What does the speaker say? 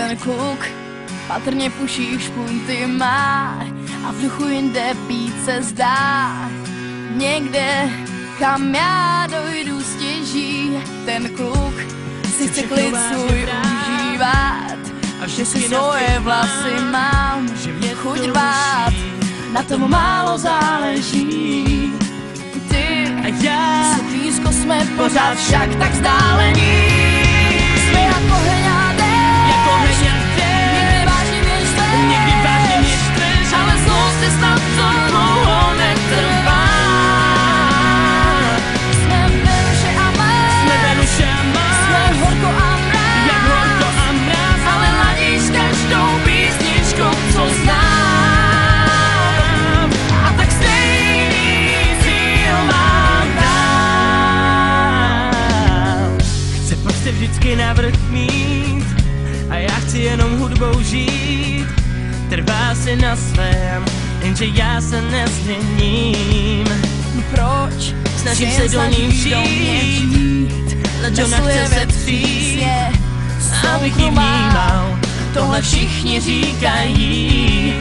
ten kluk patrně puší špunty má a v duchu jinde pít se zdá. Někde, kam já dojdu stěží, ten kluk si chce klid svůj užívat a že si svoje vlasy mám chuť rvát, na tom málo záleží. Ty a já si blízko, jsme pořád však tak vzdálení. Jsme jako hňádé, někdy vážně měřteš, ale zlost je snad to dlouho netrvá. Jsme Venuše a Mars, jsme horko a mráz, ale ladíš s každou písničkou, co znám. A tak stejný cíl mám dál. Chce prostě vždycky navrch mít a já chci jenom hudbou žít. Trvá si na svém, jenže já se nezměním. Proč? Snažím se do ní vžít, leč ona chce se přijít, abych ji vnímal. Tohle všichni říkají.